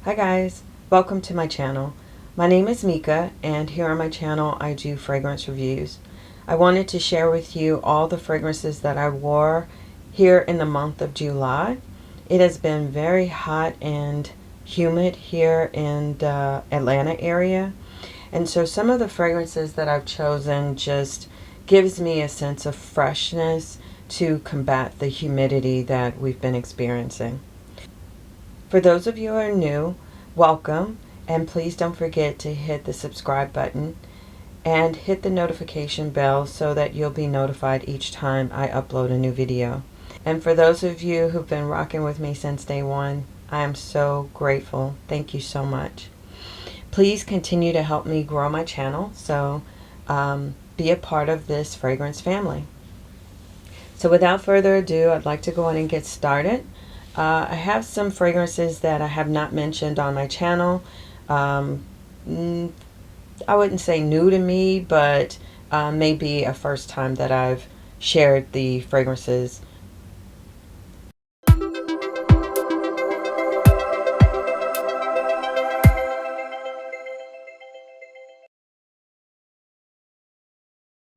Hi guys, welcome to my channel. My name is Mika, and here on my channel I do fragrance reviews. I wanted to share with you all the fragrances that I wore here in the month of July. It has been very hot and humid here in the Atlanta area, and so some of the fragrances that I've chosen just gives me a sense of freshness to combat the humidity that we've been experiencing. For those of you who are new, welcome, and please don't forget to hit the subscribe button and hit the notification bell so that you'll be notified each time I upload a new video. And for those of you who've been rocking with me since day one, I am so grateful. Thank you so much. Please continue to help me grow my channel, so be a part of this fragrance family. So without further ado, I'd like to go on and get started. I have some fragrances that I have not mentioned on my channel. I wouldn't say new to me, but maybe a first time that I've shared the fragrances.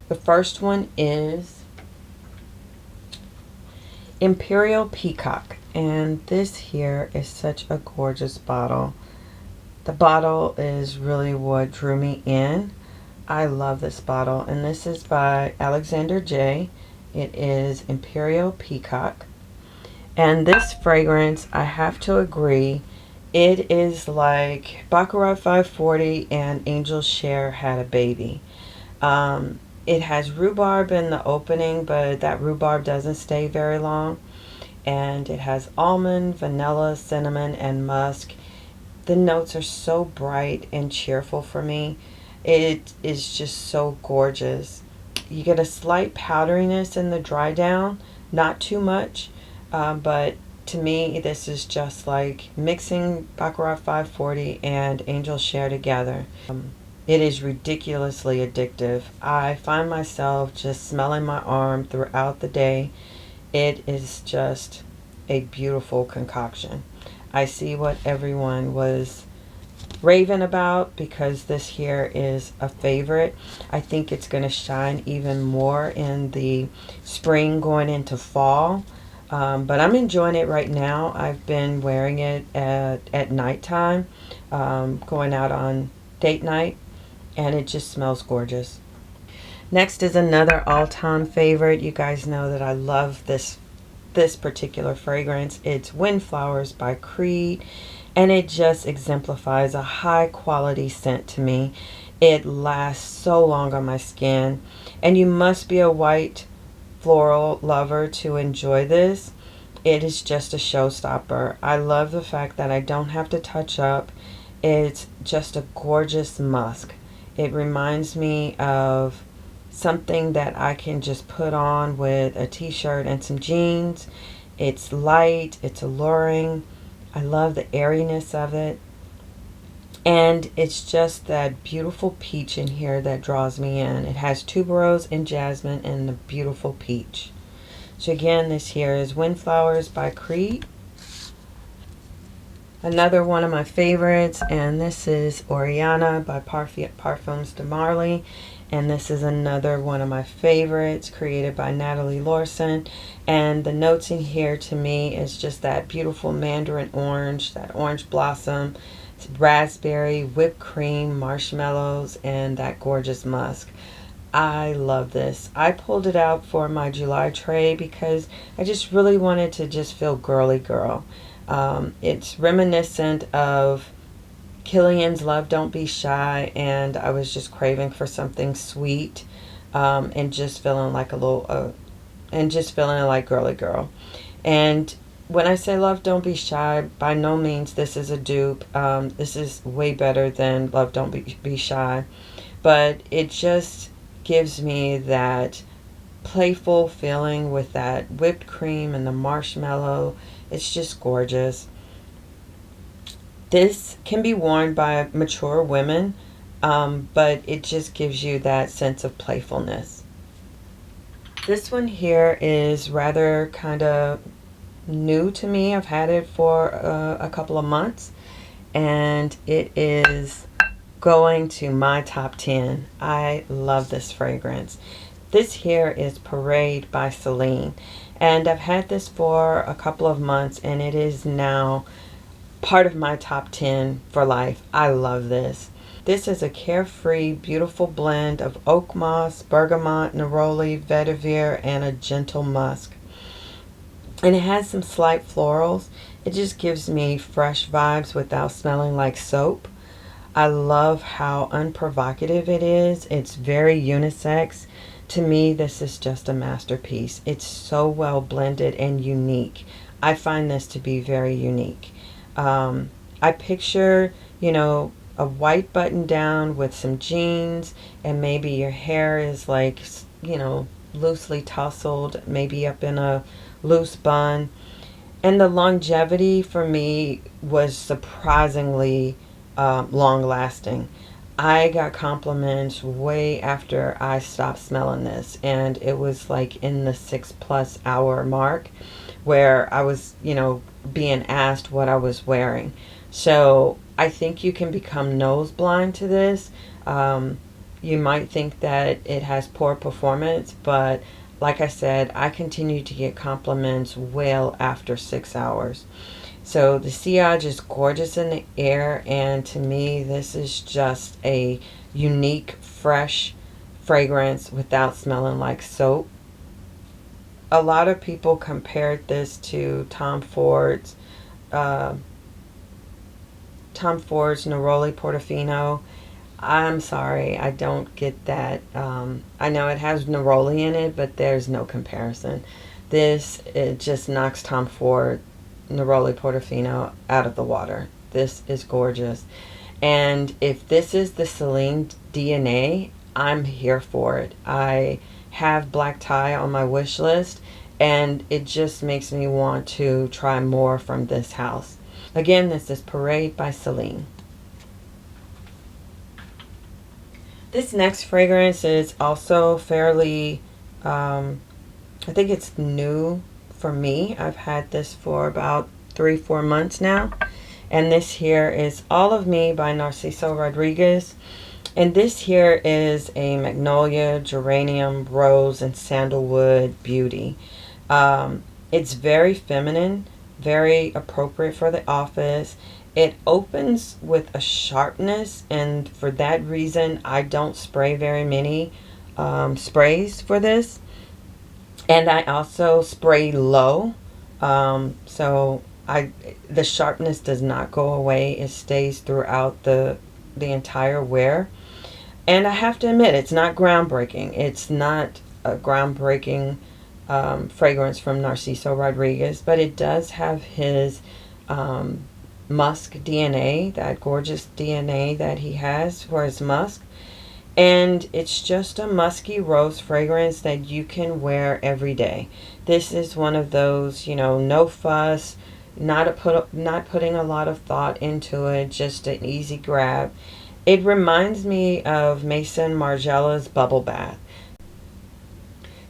The first one is Imperial Peacock, and this here is such a gorgeous bottle. The bottle is really what drew me in. I love this bottle, and this is by Alexandre J. It is Imperial Peacock, and this fragrance, I have to agree, it is like Baccarat 540 and Angel Share had a baby. It has rhubarb in the opening, but that rhubarb doesn't stay very long. And it has almond, vanilla, cinnamon, and musk. The notes are so bright and cheerful for me. It is just so gorgeous. You get a slight powderiness in the dry down, not too much, but to me this is just like mixing Baccarat 540 and Angel Share together. It is ridiculously addictive. I find myself just smelling my arm throughout the day. It is just a beautiful concoction. I see what everyone was raving about because this here is a favorite. I think it's going to shine even more in the spring going into fall. But I'm enjoying it right now. I've been wearing it at nighttime, going out on date night, and it just smells gorgeous. Next is another all-time favorite. You guys know that I love this particular fragrance. It's Windflowers by Creed, and it just exemplifies a high quality scent to me. It lasts so long on my skin, and you must be a white floral lover to enjoy this. It is just a showstopper. I love the fact that I don't have to touch up. It's just a gorgeous musk. It reminds me of something that I can just put on with a t-shirt and some jeans. It's light, it's alluring. I love the airiness of it. And it's just that beautiful peach in here that draws me in. It has tuberose and jasmine and the beautiful peach. So again, this here is Windflowers by Creed. Another one of my favorites, and this is Oriana by Parfums de Marly, and this is another one of my favorites, created by Natalie Lorson. And the notes in here to me is just that beautiful mandarin orange, that orange blossom, raspberry, whipped cream, marshmallows, and that gorgeous musk. I love this. I pulled it out for my July tray because I just really wanted to just feel girly girl. It's reminiscent of Killian's Love Don't Be Shy, and I was just craving for something sweet, and just feeling like a little and just feeling like girly girl. And when I say Love Don't Be Shy, by no means this is a dupe. This is way better than Love Don't Be Shy, but it just gives me that playful feeling with that whipped cream and the marshmallow. It's just gorgeous. This can be worn by mature women, but it just gives you that sense of playfulness. This one here is rather kind of new to me. I've had it for a couple of months, and it is going to my top 10. I love this fragrance. This here is Parade by Celine, and I've had this for a couple of months, and it is now part of my top 10 for life. I love this. This is a carefree, beautiful blend of oak moss, bergamot, neroli, vetiver, and a gentle musk. And it has some slight florals. It just gives me fresh vibes without smelling like soap. I love how unprovocative it is. It's very unisex. To me, this is just a masterpiece. It's so well blended and unique. I find this to be very unique. I picture, you know, a white button down with some jeans, and maybe your hair is like, you know, loosely tousled, maybe up in a loose bun. And the longevity for me was surprisingly long lasting. I got compliments way after I stopped smelling this, and it was like in the 6+ hour mark where I was, you know, being asked what I was wearing. So I think you can become nose blind to this. You might think that it has poor performance, but like I said, I continue to get compliments well after 6 hours. So the sillage is gorgeous in the air, and to me this is just a unique, fresh fragrance without smelling like soap. A lot of people compared this to Tom Ford's Neroli Portofino. I'm sorry, I don't get that. I know it has neroli in it, but there's no comparison. This, it just knocks Tom Ford Neroli Portofino out of the water. This is gorgeous. And if this is the Celine DNA, I'm here for it. I have black tie on my wish list, and it just makes me want to try more from this house. Again, this is Parade by Celine. This next fragrance is also fairly, I think it's new for me. I've had this for about 3-4 months now. And this here is All of Me by Narciso Rodriguez. And this here is a magnolia, geranium, rose, and sandalwood beauty. It's very feminine, very appropriate for the office. It opens with a sharpness, and for that reason, I don't spray very many sprays for this. And I also spray low, so the sharpness does not go away. It stays throughout the entire wear. And I have to admit, it's not groundbreaking. It's not a groundbreaking fragrance from Narciso Rodriguez, but it does have his musk DNA, that gorgeous DNA that he has for his musk. And it's just a musky rose fragrance that you can wear every day. This is one of those, you know, no fuss, not putting a lot of thought into it, just an easy grab. It reminds me of Maison Margiela's Bubble Bath.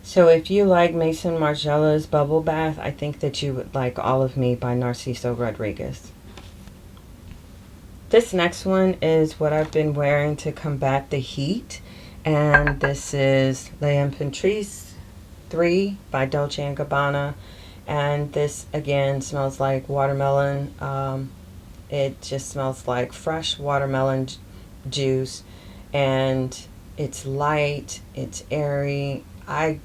So if you like Maison Margiela's Bubble Bath, I think that you would like All of Me by Narciso Rodriguez. This next one is what I've been wearing to combat the heat, and this is Lan Patrice 3 by Dolce&Gabbana, and this again smells like watermelon. It just smells like fresh watermelon juice, and it's light, it's airy. I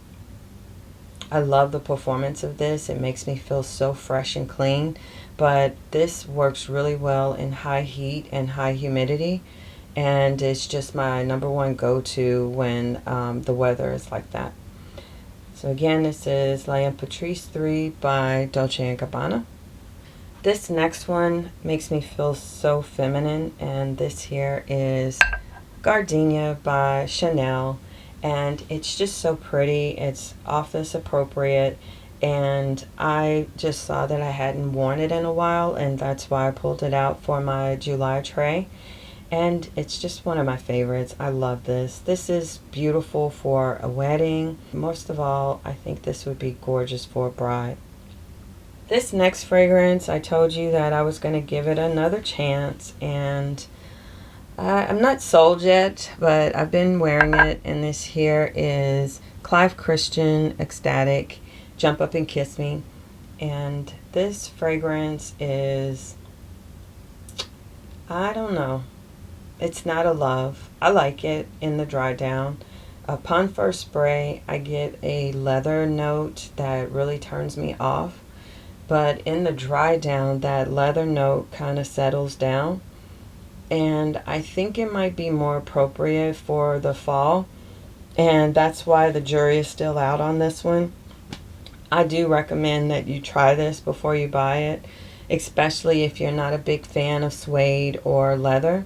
love the performance of this. It makes me feel so fresh and clean. But this works really well in high heat and high humidity, and it's just my #1 go-to when the weather is like that. So again, this is Lan Patrice 3 by Dolce&Gabbana. This next one makes me feel so feminine, and this here is Gardenia by Chanel, and it's just so pretty. It's office appropriate. And I just saw that I hadn't worn it in a while, and that's why I pulled it out for my July tray. And it's just one of my favorites. I love this. This is beautiful for a wedding. Most of all, I think this would be gorgeous for a bride. This next fragrance, I told you that I was going to give it another chance, and I'm not sold yet, but I've been wearing it, and this here is Clive Christian Ecstatic Jump Up and Kiss Me. And this fragrance is, I don't know, it's not a love. I like it in the dry down. Upon first spray, I get a leather note that really turns me off. But in the dry down, that leather note kind of settles down. And I think it might be more appropriate for the fall. And that's why the jury is still out on this one. I do recommend that you try this before you buy it, especially if you're not a big fan of suede or leather.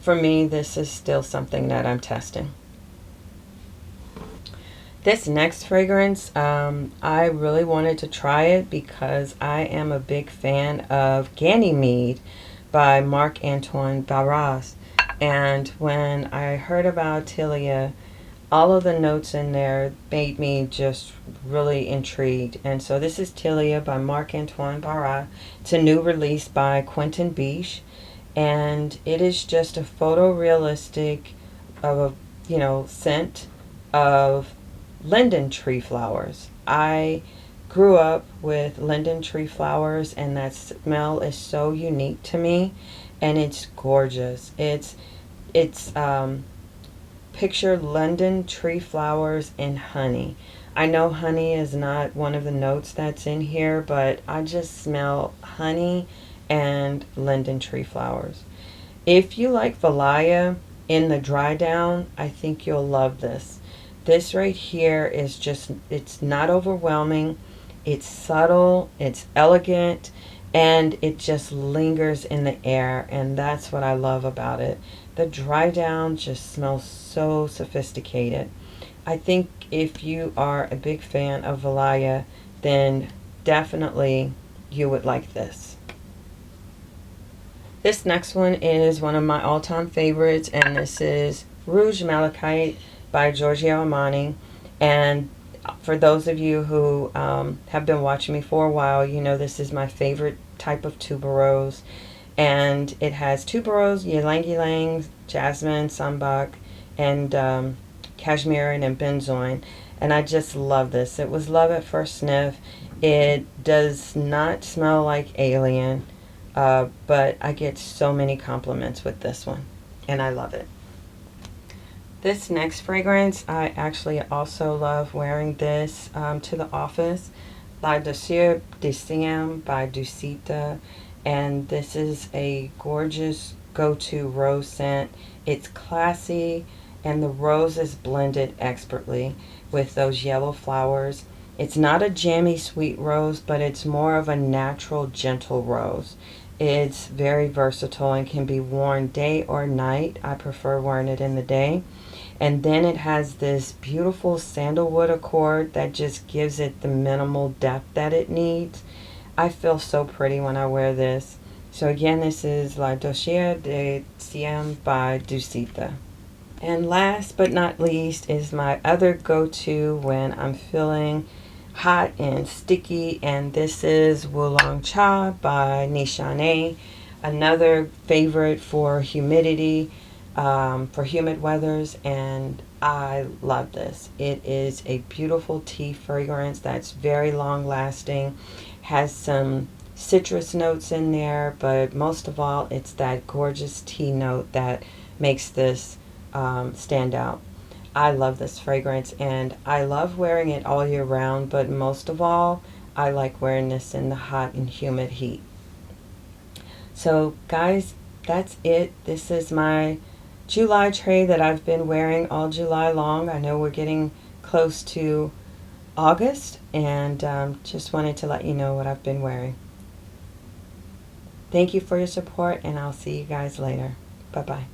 For me, this is still something that I'm testing. This next fragrance, I really wanted to try it because I am a big fan of Ganymede by Marc-Antoine Barrois. And when I heard about Tilia, all of the notes in there made me just really intrigued. And so this is Tilia by Marc-Antoine Barrois. It's a new release by Quinton Beach. And it is just a photorealistic of a, scent of linden tree flowers. I grew up with linden tree flowers, and that smell is so unique to me, and it's gorgeous. It's picture linden tree flowers and honey. I know honey is not one of the notes that's in here, but I just smell honey and linden tree flowers. If you like Valaya in the dry down, I think you'll love this. This right here is just, it's not overwhelming, it's subtle, it's elegant, and it just lingers in the air, and that's what I love about it. The dry down just smells so sophisticated. I think if you are a big fan of Valaya, then definitely you would like this. This next one is one of my all-time favorites, and this is Rouge Malachite by Giorgio Armani. And for those of you who have been watching me for a while, you know this is my favorite type of tuberose. And it has tuberose, ylang ylang, jasmine, sambac, and cashmere and benzoin. And I just love this. It was love at first sniff. It does not smell like alien. But I get so many compliments with this one, and I love it. This next fragrance, I actually also love wearing this to the office. La Douceur de Siam by Dusita, and this is a gorgeous go-to rose scent. It's classy, and the rose is blended expertly with those yellow flowers. It's not a jammy sweet rose, but it's more of a natural gentle rose. It's very versatile and can be worn day or night. I prefer wearing it in the day. And then it has this beautiful sandalwood accord that just gives it the minimal depth that it needs. I feel so pretty when I wear this. So again, this is La Douceur de Siam by Dusita. And last but not least is my other go-to when I'm feeling hot and sticky, and this is Wulóng Chá by Nishane, another favorite for humidity, for humid weathers, and I love this. It is a beautiful tea fragrance that's very long lasting, has some citrus notes in there, but most of all it's that gorgeous tea note that makes this stand out. I love this fragrance, and I love wearing it all year round, but most of all, I like wearing this in the hot and humid heat. So guys, that's it. This is my July tray that I've been wearing all July long. I know we're getting close to August, and just wanted to let you know what I've been wearing. Thank you for your support, and I'll see you guys later. Bye-bye.